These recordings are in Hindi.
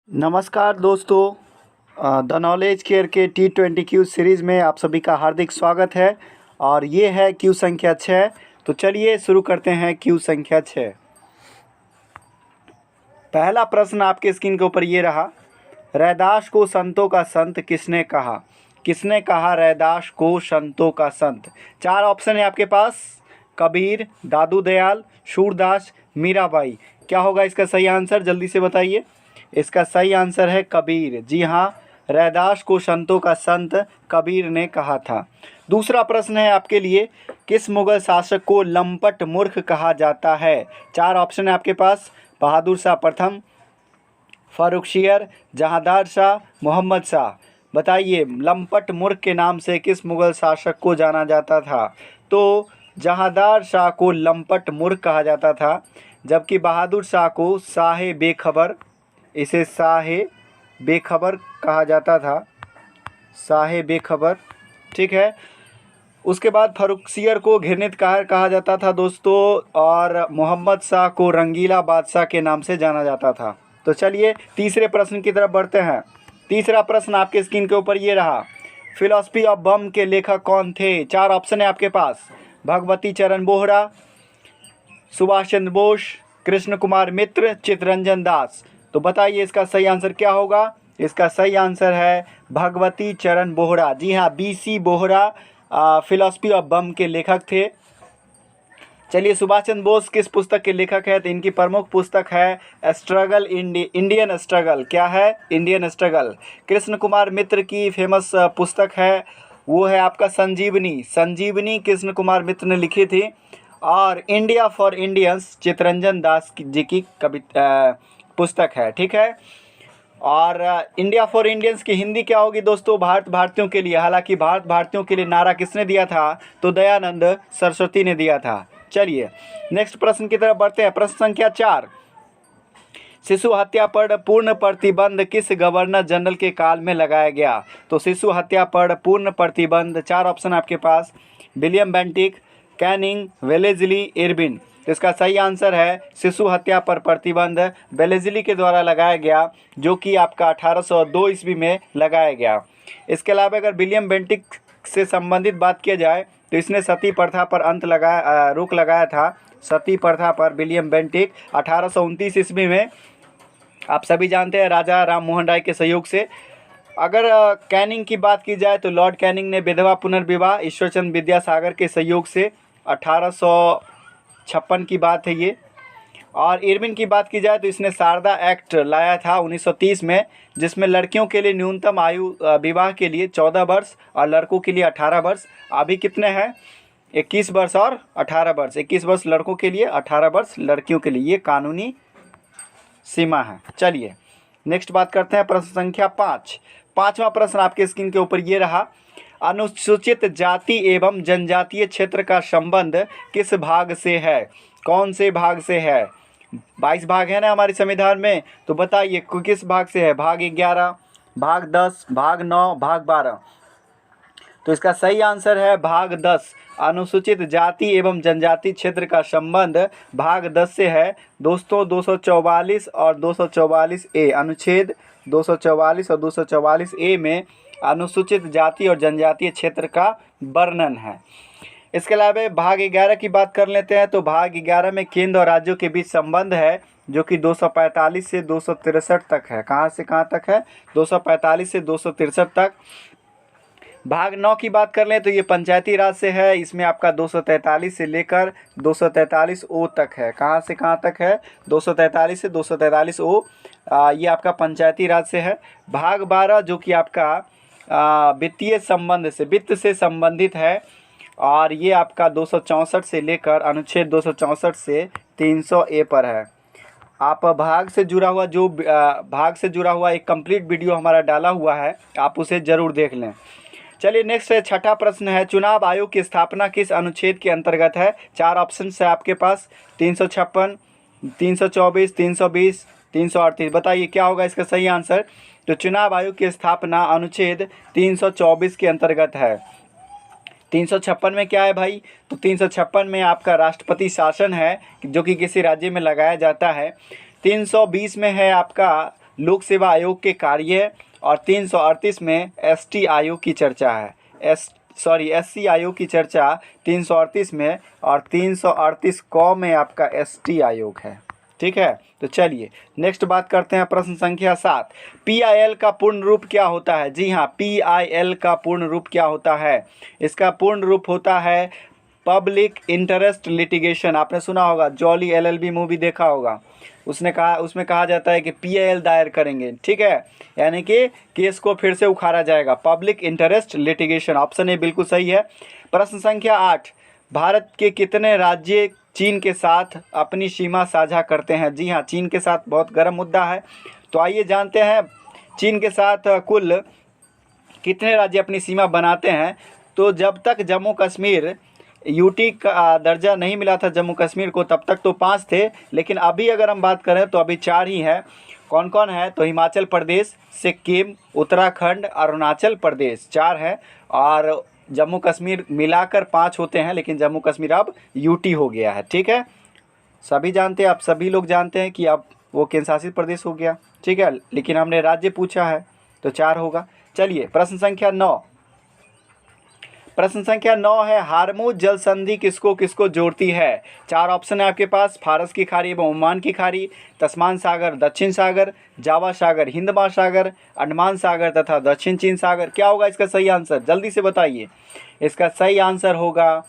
नमस्कार दोस्तों, द नॉलेज केयर के T20 क्यूज सीरीज़ में आप सभी का हार्दिक स्वागत है। और ये है क्यू संख्या 6। तो चलिए शुरू करते हैं क्यू संख्या 6। पहला प्रश्न आपके स्क्रीन के ऊपर ये रहा, रैदास को संतों का संत किसने कहा? किसने कहा रैदास को संतों का संत? चार ऑप्शन है आपके पास, कबीर, दादू दयाल, सूरदास, मीराबाई। क्या होगा इसका सही आंसर, जल्दी से बताइए। इसका सही आंसर है कबीर। जी हाँ, रैदास को संतों का संत कबीर ने कहा था। दूसरा प्रश्न है आपके लिए, किस मुगल शासक को लंपट मूर्ख कहा जाता है? चार ऑप्शन है आपके पास, बहादुर शाह प्रथम, फर्रुखसियर, जहांदार शाह, मोहम्मद शाह। बताइए, लंपट मूर्ख के नाम से किस मुगल शासक को जाना जाता था? तो जहांदार शाह को लंपट मूर्ख कहा जाता था, जबकि बहादुर शाह को शाहे बेखबर, इसे शाहे बेखबर कहा जाता था, शाहे बेखबर। ठीक है। उसके बाद फर्रुखसियर को घृणित कार कहा जाता था दोस्तों, और मोहम्मद शाह को रंगीला बादशाह के नाम से जाना जाता था। तो चलिए तीसरे प्रश्न की तरफ बढ़ते हैं। तीसरा प्रश्न आपके स्क्रीन के ऊपर ये रहा, फिलॉसफी ऑफ बम के लेखक कौन थे? चार ऑप्शन है आपके पास, भगवती चरण बोहरा, सुभाष चंद्र बोस, कृष्ण कुमार मित्र, चित्तरंजन दास। तो बताइए इसका सही आंसर क्या होगा? इसका सही आंसर है भगवती चरण बोहरा। जी हाँ, BC बोहरा फिलॉसफी ऑफ बम के लेखक थे। चलिए, सुभाष चंद्र बोस किस पुस्तक के लेखक है? तो इनकी प्रमुख पुस्तक है स्ट्रगल इंडियन स्ट्रगल। क्या है? Indian struggle. कृष्ण कुमार मित्र की फेमस पुस्तक है, वो है आपका संजीवनी। संजीवनी कृष्ण कुमार मित्र ने लिखी थी। और India for Indians Chittaranjan Das ji की पुस्तक है। ठीक है। और इंडिया फॉर इंडियंस की हिंदी क्या होगी दोस्तों? भारत भारतीयों के लिए। हालांकि भारत भारतीयों के लिए नारा किसने दिया था? तो दयानंद सरस्वती ने दिया था। चलिए नेक्स्ट प्रश्न की तरफ बढ़ते हैं। प्रश्न संख्या 4, शिशु हत्या पर पूर्ण प्रतिबंध किस गवर्नर जनरल के काल में लगाया गया? तो शिशु हत्या पर पूर्ण प्रतिबंध, चार ऑप्शन आपके पास, William Bentinck, Canning, Wellesley, Irwin. तो इसका सही आंसर है शिशु हत्या पर प्रतिबंध वेलेस्ली के द्वारा लगाया गया, जो कि आपका 1802 ईस्वी में लगाया गया। इसके अलावा अगर विलियम बेंटिक से संबंधित बात किया जाए तो इसने सती प्रथा पर रोक लगाया था। सती प्रथा पर विलियम बेंटिक 1829 ईस्वी में, आप सभी जानते हैं, राजा राम मोहन राय के सहयोग से। अगर कैनिंग की बात की जाए तो लॉर्ड कैनिंग ने विधवा पुनर्विवाह ईश्वरचंद्र विद्यासागर के सहयोग से 1856 की बात है ये। और इरविन की बात की जाए तो इसने शारदा एक्ट लाया था 1930 में, जिसमें लड़कियों के लिए न्यूनतम आयु विवाह के लिए 14 वर्ष और लड़कों के लिए 18 वर्ष। अभी कितने हैं? 21 वर्ष और 18 वर्ष। 21 वर्ष लड़कों के लिए, 18 वर्ष लड़कियों के लिए, ये कानूनी सीमा है। चलिए नेक्स्ट बात करते हैं। प्रश्न संख्या 5। पांचवा प्रश्न आपके स्क्रीन के ऊपर ये रहा, अनुसूचित जाति एवं जनजातीय क्षेत्र का संबंध किस भाग से है? कौन से भाग से है? 22 भाग है ना हमारे संविधान में, तो बताइए किस भाग से है? भाग 11, भाग 10, भाग 9, भाग 12। तो इसका सही आंसर है भाग 10। अनुसूचित जाति एवं जनजाति क्षेत्र का संबंध भाग 10 से है दोस्तों। 244 और 244 ए, अनुच्छेद 244 और 244 ए में अनुसूचित जाति और जनजातीय क्षेत्र का वर्णन है। इसके अलावा भाग 11 की बात कर लेते हैं। तो भाग 11 में केंद्र और राज्यों के बीच संबंध है, जो कि 245 से 263 तक है। कहाँ से कहाँ तक है? 245 से 263 तक। भाग 9 की बात कर लें तो ये पंचायती राज से है। इसमें आपका 243 से लेकर 243 ओ तक है। कहाँ से कहाँ तक है? 243 से 243 ओ, ये आपका पंचायती राज से है। भाग 12 जो कि आपका वित्तीय संबंध से, वित्त से संबंधित है, और ये आपका 264 से लेकर अनुच्छेद 264 से 300 ए पर है। आप भाग से जुड़ा हुआ एक कंप्लीट वीडियो हमारा डाला हुआ है, आप उसे ज़रूर देख लें। चलिए नेक्स्ट है, छठा प्रश्न है, चुनाव आयोग की स्थापना किस अनुच्छेद के अंतर्गत है? चार ऑप्शन है आपके पास, 356, 324, 320, 338। बताइए क्या होगा इसका सही आंसर? तो चुनाव आयोग की स्थापना अनुच्छेद 324 के अंतर्गत है। 356 में क्या है भाई? तो 356 में आपका राष्ट्रपति शासन है, जो कि किसी राज्य में लगाया जाता है। 320 में है आपका लोक सेवा आयोग के कार्य, और 338 में एसटी आयोग की चर्चा है। एससी आयोग की चर्चा 338 में, और 338 क में आपका एसटी आयोग है। ठीक है, तो चलिए नेक्स्ट बात करते हैं। प्रश्न संख्या 7, PIL का पूर्ण रूप क्या होता है? जी हाँ, PIL का पूर्ण रूप क्या होता है? इसका पूर्ण रूप होता है पब्लिक इंटरेस्ट लिटिगेशन। आपने सुना होगा, जॉली LLB मूवी देखा होगा, उसमें कहा जाता है कि PIL दायर करेंगे। ठीक है, यानी कि केस को फिर से उखाड़ा जाएगा, public interest litigation. Option A बिल्कुल सही है। प्रश्न संख्या 8, भारत के कितने राज्य चीन के साथ अपनी सीमा साझा करते हैं? जी हाँ, चीन के साथ बहुत गर्म मुद्दा है, तो आइए जानते हैं चीन के साथ कुल कितने राज्य अपनी सीमा बनाते हैं। तो जब तक जम्मू कश्मीर यूटी का दर्जा नहीं मिला था जम्मू कश्मीर को, तब तक तो 5 थे, लेकिन अभी अगर हम बात करें तो अभी 4 ही हैं। कौन कौन है? तो हिमाचल प्रदेश, सिक्किम, उत्तराखंड, अरुणाचल प्रदेश, 4 हैं, और जम्मू कश्मीर मिलाकर 5 होते हैं, लेकिन जम्मू कश्मीर अब यूटी हो गया है। ठीक है, सभी जानते हैं, आप सभी लोग जानते हैं कि अब वो केंद्र शासित प्रदेश हो गया। ठीक है, लेकिन हमने राज्य पूछा है तो 4 होगा। चलिए प्रश्न संख्या 9, प्रश्न संख्या 9 है, हार्मूज जल संधि किसको किसको जोड़ती है? 4 ऑप्शन है आपके पास, फारस की खाड़ी एवं ओमान की खाड़ी, तस्मान सागर, दक्षिण सागर, जावा सागर, हिंद महासागर, अंडमान सागर तथा दक्षिण चीन सागर। क्या होगा इसका सही आंसर? जल्दी से बताइए। इसका सही आंसर होगा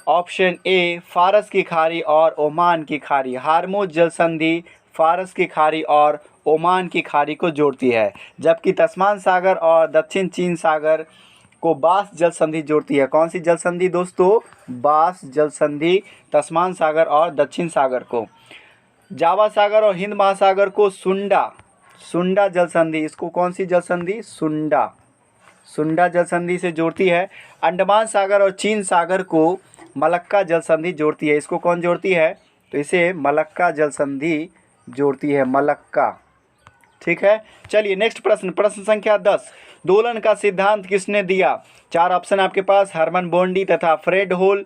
ऑप्शन ए, फारस की खाड़ी और ओमान की खाड़ी। हार्मूज जल संधि फारस की खाड़ी और ओमान की खाड़ी को जोड़ती है, जबकि तस्मान सागर और दक्षिण चीन सागर को बास जल संधि जोड़ती है। कौन सी जल संधि दोस्तों? बास जल संधि तस्मान सागर और दक्षिण सागर को। जावा सागर और हिंद महासागर को सुंडा जल संधि, इसको कौन सी जल संधि? सुंडा जल संधि से जोड़ती है। अंडमान सागर और चीन सागर को मलक्का जल संधि जोड़ती है। इसको कौन जोड़ती है? तो इसे मलक्का जल संधि जोड़ती है, मलक्का। ठीक है, चलिए नेक्स्ट प्रश्न, प्रश्न संख्या 10, दोलन का सिद्धांत किसने दिया? 4 ऑप्शन आपके पास, हरमन बोंडी तथा फ्रेड होल,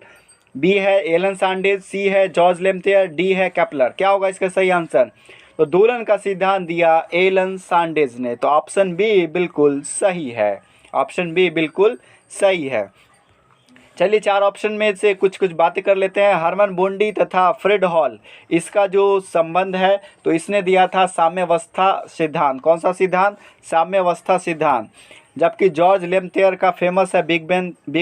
बी है एलन सांडेज, सी है जॉर्ज लेम्थेयर, डी है केपलर। क्या होगा इसका सही आंसर? तो दोलन का सिद्धांत दिया एलन सांडेज ने, तो ऑप्शन बी बिल्कुल सही है। ऑप्शन बी बिल्कुल सही है। चलिए 4 ऑप्शन में से कुछ बातें कर लेते हैं। हरमन बोंडी तथा फ्रेड हॉल, इसका जो संबंध है तो इसने दिया था साम्यावस्था सिद्धांत। कौन सा सिद्धांत? साम्यावस्था सिद्धांत। जबकि जॉर्ज लेम्थेयर का फेमस है बिग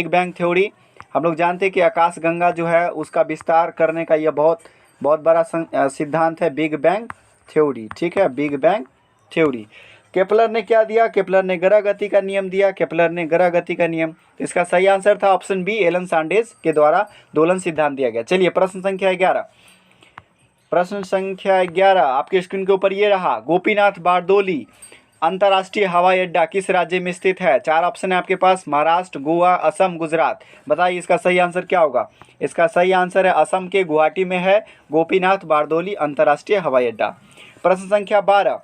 बैंग थ्योरी। हम लोग जानते हैं कि आकाशगंगा जो है उसका विस्तार करने का यह बहुत बड़ा सिद्धांत है, बिग बैंग थ्योरी। ठीक है, बिग बैंग थ्योरी। केपलर ने क्या दिया? केपलर ने ग्रह गति का नियम दिया, केपलर ने ग्रह गति का नियम। इसका सही आंसर था ऑप्शन बी, एलन सांडेज के द्वारा दोलन सिद्धांत दिया गया। चलिए प्रश्न संख्या 11, प्रश्न संख्या 11 आपके स्क्रीन के ऊपर ये रहा, गोपीनाथ बारदोली अंतर्राष्ट्रीय हवाई अड्डा किस राज्य में स्थित है? 4 ऑप्शन है आपके पास, महाराष्ट्र, गोवा, असम, गुजरात। बताइए इसका सही आंसर क्या होगा? इसका सही आंसर है असम के गुवाहाटी में है गोपीनाथ बारदोली अंतर्राष्ट्रीय हवाई अड्डा। प्रश्न संख्या 12,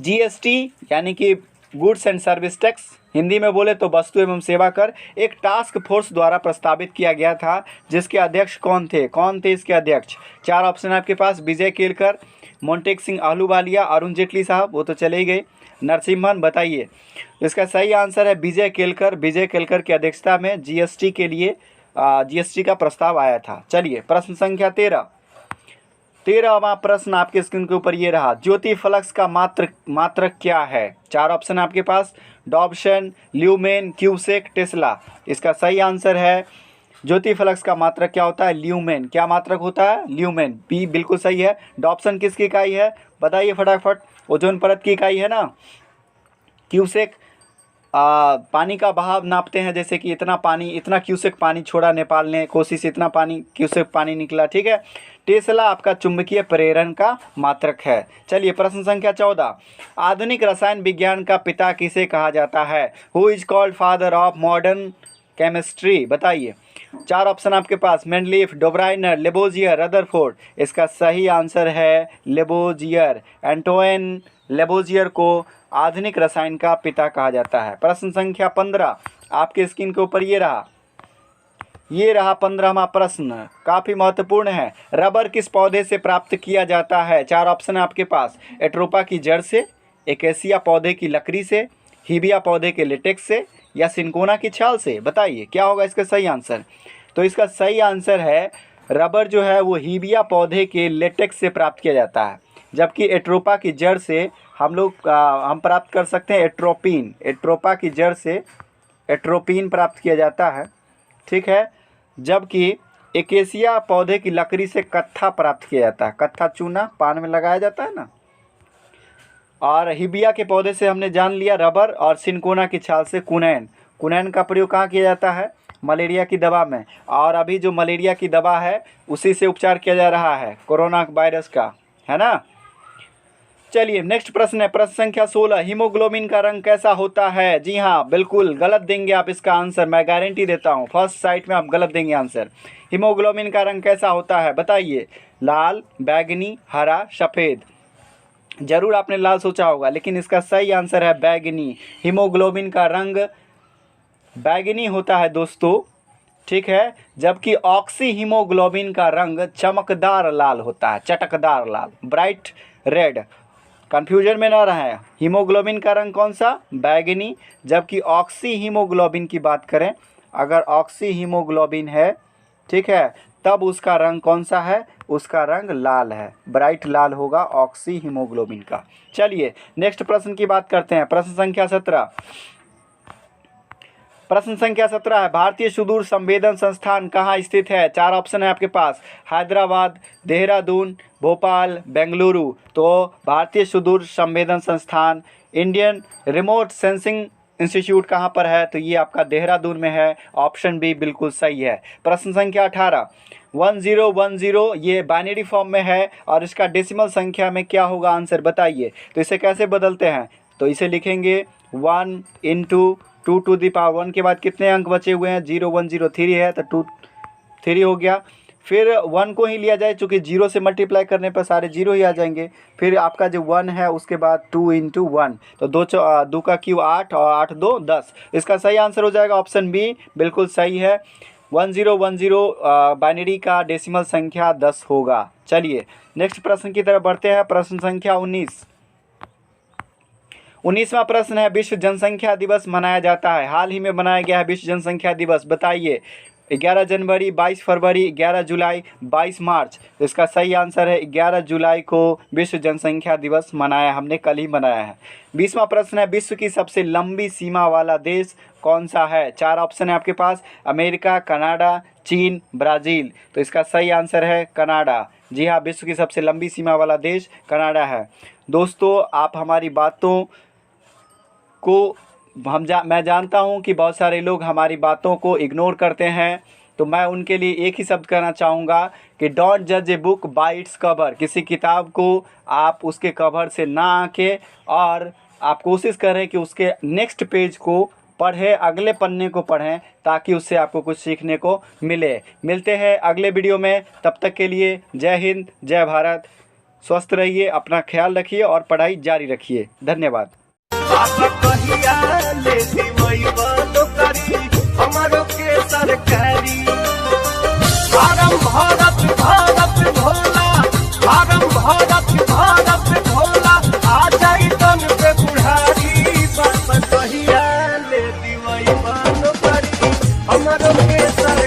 GST यानी कि goods and service tax, Hindi में बोले तो वस्तु एवं सेवा कर, एक टास्क फोर्स द्वारा प्रस्तावित किया गया था, जिसके अध्यक्ष कौन थे? कौन थे इसके अध्यक्ष? 4 ऑप्शन आपके पास, विजय केलकर, मोंटेक सिंह आहलूवालिया, अरुण जेटली साहब, वो तो चले ही गए, नरसिम्हन। बताइए इसका सही आंसर है विजय केलकर। विजय केलकर की अध्यक्षता में GST के लिए GST का प्रस्ताव आया था। चलिए प्रश्न संख्या 13वां प्रश्न आपके स्क्रीन के ऊपर ये रहा, ज्योति फ्लक्स का मात्रक क्या है? 4 ऑप्शन आपके पास, डॉब्सन, ल्यूमेन, क्यूसेक, टेस्ला। इसका सही आंसर है ज्योति फ्लक्स का मात्रक क्या होता है? ल्यूमेन। क्या मात्रक होता है? ल्यूमेन। बी बिल्कुल सही है। डॉब्सन किसकी इकाई है? बताइए फटाफट। ओजोन परत की इकाई है ना। क्यूसेक पानी का बहाव नापते हैं, जैसे कि इतना क्यूसेक पानी छोड़ा नेपाल ने, कोसी से इतना क्यूसेक पानी निकला। ठीक है। टेस्ला आपका चुंबकीय प्रेरण का मात्रक है। चलिए प्रश्न संख्या 14, आधुनिक रसायन विज्ञान का पिता किसे कहा जाता है? Who is called father of modern chemistry? बताइए। 4 ऑप्शन आपके पास, मेंडलीफ, डोब्राइनर, लेबोजियर, रदरफोर्ड। इसका सही आंसर है लेबोजियर। एंटोइन लेबोजियर को आधुनिक रसायन का पिता कहा जाता है। प्रश्न संख्या 15 आपके स्क्रीन के ऊपर ये रहा, ये रहा 15वां प्रश्न, काफ़ी महत्वपूर्ण है। रबर किस पौधे से प्राप्त किया जाता है? 4 ऑप्शन है आपके पास। एट्रोपा की जड़ से, एकेसिया पौधे की लकड़ी से, हीबिया पौधे के लेटेक्स से, या सिंकोना की छाल से। बताइए क्या होगा इसका सही आंसर। तो इसका सही आंसर है रबर जो है वो हीबिया पौधे के लेटेक्स से प्राप्त किया जाता है, जबकि एट्रोपा की जड़ से हम प्राप्त कर सकते हैं एट्रोपिन। एट्रोपा की जड़ से एट्रोपिन प्राप्त किया जाता है, ठीक है। जबकि एकेसिया पौधे की लकड़ी से कत्था प्राप्त किया जाता है। कत्था चूना पान में लगाया जाता है ना। और हिबिया के पौधे से हमने जान लिया रबर, और सिनकोना की छाल से कुनैन। कुनैन का प्रयोग कहाँ किया जाता है? मलेरिया की दवा में। और अभी जो मलेरिया की दवा है उसी से उपचार किया जा रहा है, कोरोना वायरस का, है ना। चलिए नेक्स्ट प्रश्न है, प्रश्न संख्या 16। हीमोग्लोबिन का रंग कैसा होता है? जी हाँ, बिल्कुल गलत देंगे आप इसका आंसर, मैं गारंटी देता हूँ। फर्स्ट साइट में आप गलत देंगे आंसर। हीमोग्लोबिन का रंग कैसा होता है बताइए? लाल, बैगनी, हरा, सफ़ेद। जरूर आपने लाल सोचा होगा, लेकिन इसका सही आंसर है बैगनी। हीमोग्लोबिन का रंग बैगनी होता है दोस्तों, ठीक है। जबकि ऑक्सी हीमोग्लोबिन का रंग चमकदार लाल होता है, चटकदार लाल, ब्राइट रेड। कंफ्यूजन में ना रहे, हीमोग्लोबिन का रंग कौन सा? बैगनी। जबकि ऑक्सी हीमोग्लोबिन की बात करें, अगर ऑक्सी हीमोग्लोबिन है, ठीक है, तब उसका रंग कौन सा है? उसका रंग लाल है, ब्राइट लाल होगा ऑक्सी हीमोग्लोबिन का। चलिए नेक्स्ट प्रश्न की बात करते हैं, प्रश्न संख्या 17। प्रश्न संख्या 17 है, भारतीय सुदूर संवेदन संस्थान कहाँ स्थित है? 4 ऑप्शन है आपके पास। हैदराबाद, देहरादून, भोपाल, बेंगलुरु। तो भारतीय सुदूर संवेदन संस्थान, इंडियन रिमोट सेंसिंग इंस्टीट्यूट कहाँ पर है? तो ये आपका देहरादून में है। ऑप्शन बी बिल्कुल सही है। प्रश्न संख्या 18, 1010 ये बाइनरी फॉर्म में है, और इसका डेसिमल संख्या में क्या होगा आंसर बताइए। तो इसे कैसे बदलते हैं? तो इसे लिखेंगे 1 × 2 टू दी पावर 1 के बाद कितने अंक बचे हुए हैं? 0103 है, तो 2 3 हो गया। फिर 1 को ही लिया जाए, चूँकि 0 से मल्टीप्लाई करने पर सारे 0 ही आ जाएंगे। फिर आपका जो 1 है उसके बाद 2 × 1, तो 2 का क्यू 8 और 8 2 10। इसका सही आंसर हो जाएगा ऑप्शन बी, बिल्कुल सही है। 1010 बाइनरी का डेसिमल संख्या 10 होगा। चलिए नेक्स्ट प्रश्न की तरफ बढ़ते हैं, प्रश्न संख्या 19। 19वां प्रश्न है, विश्व जनसंख्या दिवस मनाया जाता है, हाल ही में मनाया गया है विश्व जनसंख्या दिवस, बताइए। 11 जनवरी, 22 फरवरी, 11 जुलाई, 22 मार्च। तो इसका सही आंसर है 11 जुलाई को विश्व जनसंख्या दिवस मनाया, हमने कल ही मनाया है। 20वां प्रश्न है, विश्व की सबसे लंबी सीमा वाला देश कौन सा है? 4 ऑप्शन है आपके पास। अमेरिका, कनाडा, चीन, ब्राज़ील। तो इसका सही आंसर है कनाडा। जी हाँ, विश्व की सबसे लंबी सीमा वाला देश कनाडा है। दोस्तों आप हमारी बातों को मैं जानता हूं कि बहुत सारे लोग हमारी बातों को इग्नोर करते हैं, तो मैं उनके लिए एक ही शब्द कहना चाहूँगा कि डोंट जज a book by its cover. किसी किताब को आप उसके कवर से ना आके, और आप कोशिश करें कि उसके नेक्स्ट पेज को पढ़ें, अगले पन्ने को पढ़ें, ताकि उससे आपको कुछ सीखने को मिले। मिलते हैं अगले वीडियो में, तब तक के लिए जय हिंद, जय भारत। स्वस्थ रहिए, अपना ख्याल रखिए और पढ़ाई जारी रखिए। धन्यवाद। हमारो के सरकारी फारम भारत भारत भोला, फारम भारत भारत भोला, आ जाई तन पे बुढ़ारी, बाप कहिया ले दीवाई बानो करी, हमारो के सरकारी।